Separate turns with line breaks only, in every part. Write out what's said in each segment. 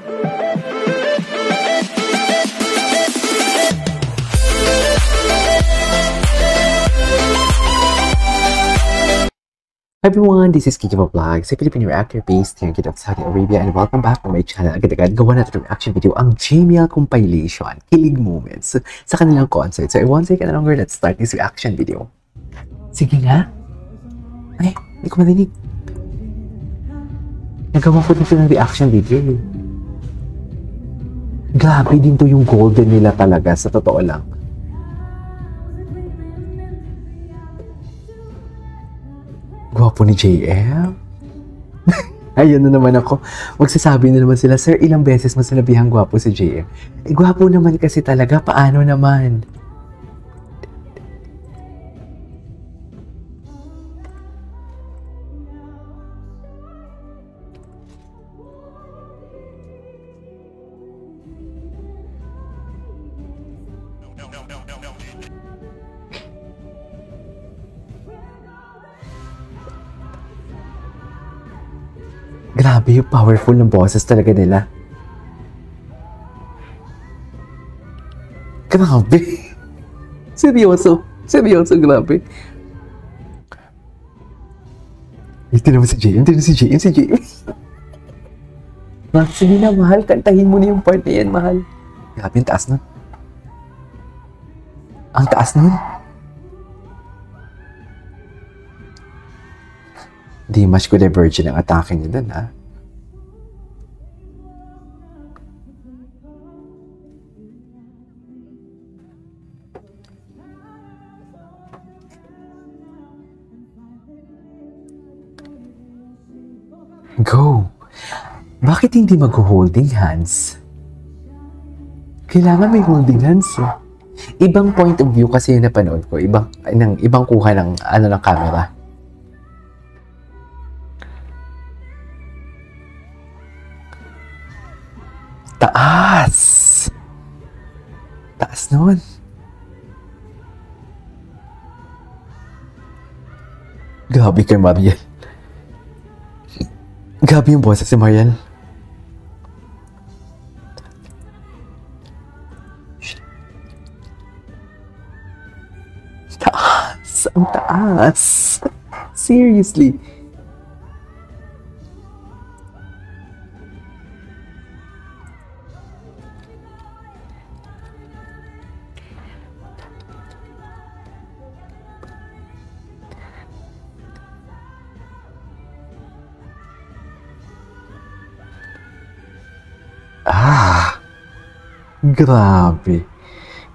Hi everyone, this is Kiki Vlog, sa Filipino reactor based here in Saudi Arabia, and welcome back to my channel. Agad-agad gawa natin ng reaction video ang JML compilation, kilig moments sa kanilang concert. So I won't take any longer, let's start this reaction video. Sige nga. Ay, hindi ko marinig. Nagawa ko dito ng reaction video. Grabe din to yung golden nila talaga, sa totoo lang. Gwapo ni JM. Ayan na naman ako. Magsasabi na naman sila, sir, ilang beses mo sinabihang gwapo si JM. Eh, gwapo naman kasi talaga. Paano naman? Grabe yung powerful ng boses talaga nila. Grabe. Seryoso. Seryoso, grabe. Ito naman si JM. Ito naman si JM. Si JM. Sige na, mahal. Kantahin mo na yung part na yan, mahal. Grabe, ang taas nun. Ang taas nun. Di mas ko divergent ang atake niya doon, ha? Go! Bakit hindi mag-holding hands? Kailangan may holding hands, eh. Ibang point of view kasi yung napanood ko. Ibang kuha ng, ng camera. Taas! Taas naman. Grabe kay Mariel. Grabe yung boses si Mariel. Taas! Ang taas! Seriously. Grabe.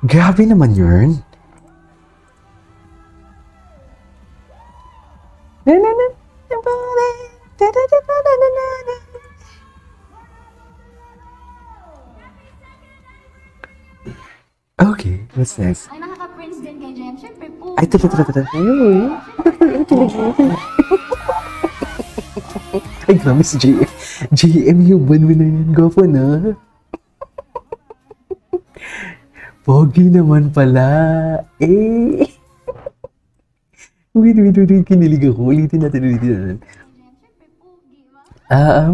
Grabe naman yun. Okay, what's next?
Ay, nakaka-prince din kay JM. Siyempre po.
Ay, tata. Ayun. Ay, grabe si JM. JM, huban mo na yan. Gwapo na. Pogi naman pala. Eh. Wait. Kinilig ako. Ulitin natin.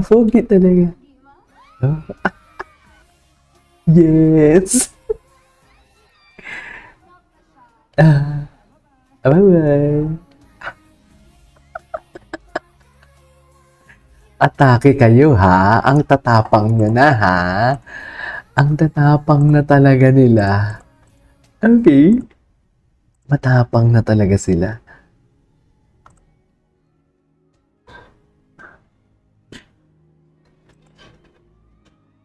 Pogi talaga. Oh. Yes. Bye-bye. Atake kayo, ha? Ang tatapang nyo na, ha? Ang tatapang na talaga nila. Okay. Matapang na talaga sila.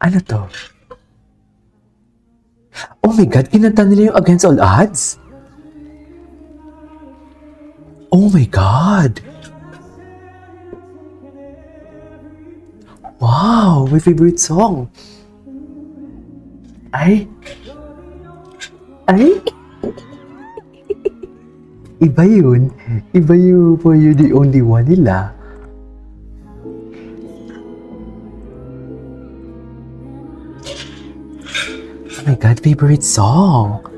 Ano to? Oh my God, kinanta nila yung Against All Odds? Oh my God! Wow, my favorite song. Ay! Iba yun. Iba yung For You The Only One nila. Oh my God, favorite song.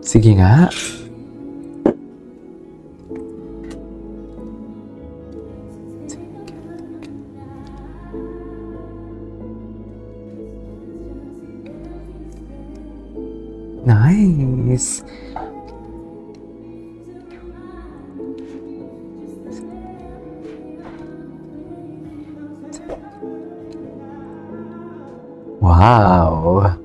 Sige nga. nice. Wow.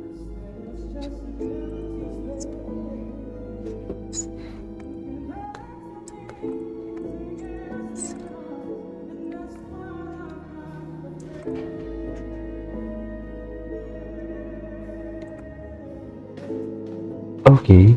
Okay.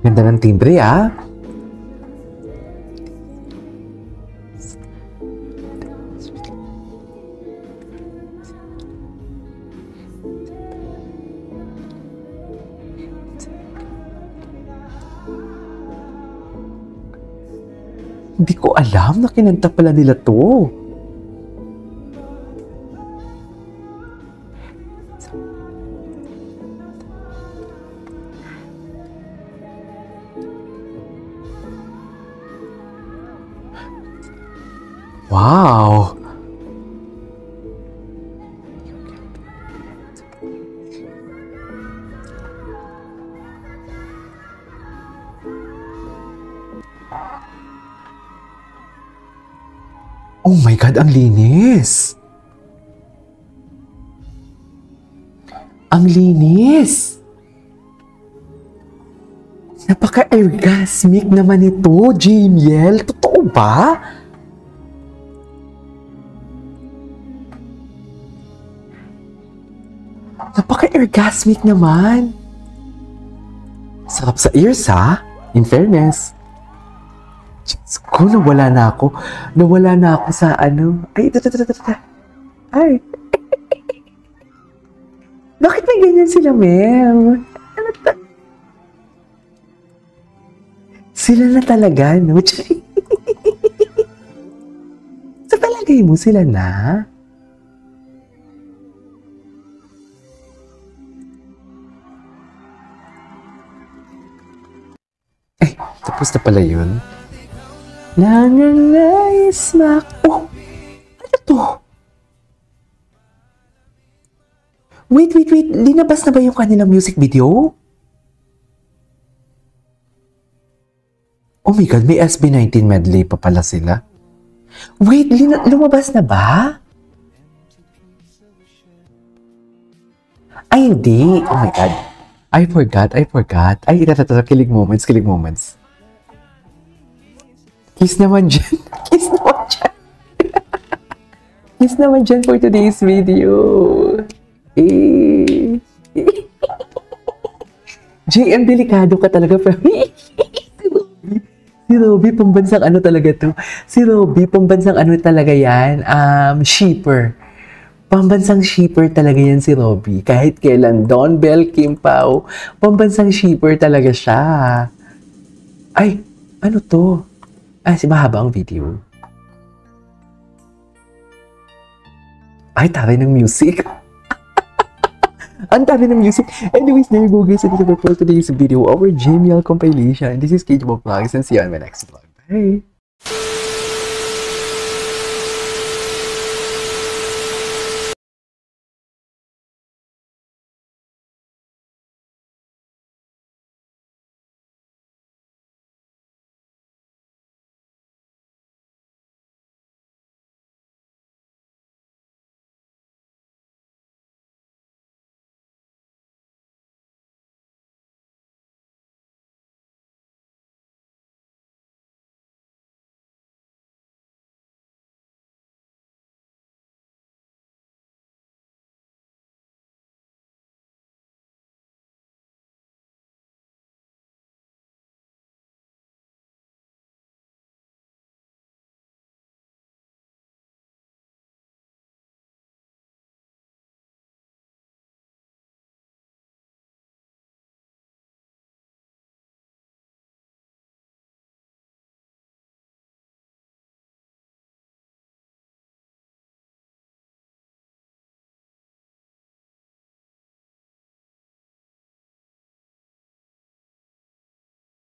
Ganda ng timbre, ah. Hindi ko alam na kinanta pala nila to. Wow! Oh my God, ang linis! Ang linis! Napaka-orgasmic naman ito, Jamiel. Totoo ba? Napaka-orgasmic naman. Sarap sa ears, ha? In fairness. Diyos ko, nawala na ako. Nawala na ako sa ano. Ay, ito. Ay. Bakit may ganyan sila, Mel? Ano ta? Sila na talaga, no? Sa palagay mo, sila na? Eh, tapos na pala yun. Nanganais mak... Oh! Ano to? Wait. Linabas na ba yung kanilang music video? Oh my God, may SB19 medley pa pala sila. Wait, lumabas na ba? Ay, hindi. Oh my God. I forgot. Ay, kilig moments. Kiss naman dyan. Kiss naman dyan for today's video. JM, delikado ka talaga, Femi. Si Robby, pambansang ano talaga to? Si Robby, pambansang ano talaga yan? Shipper. Pambansang shipper talaga yan si Robby. Kahit kailan, Don Bell, Kim Pao, pambansang shipper talaga siya. Ay, ano to? Ay, si mahaba ang video. Ay, taray ng music. Ang taray ng music. Anyways, there you go guys. This is for today's video, our Jamiel compilation. This is Cage Vlogs and see you on my next vlog. Bye!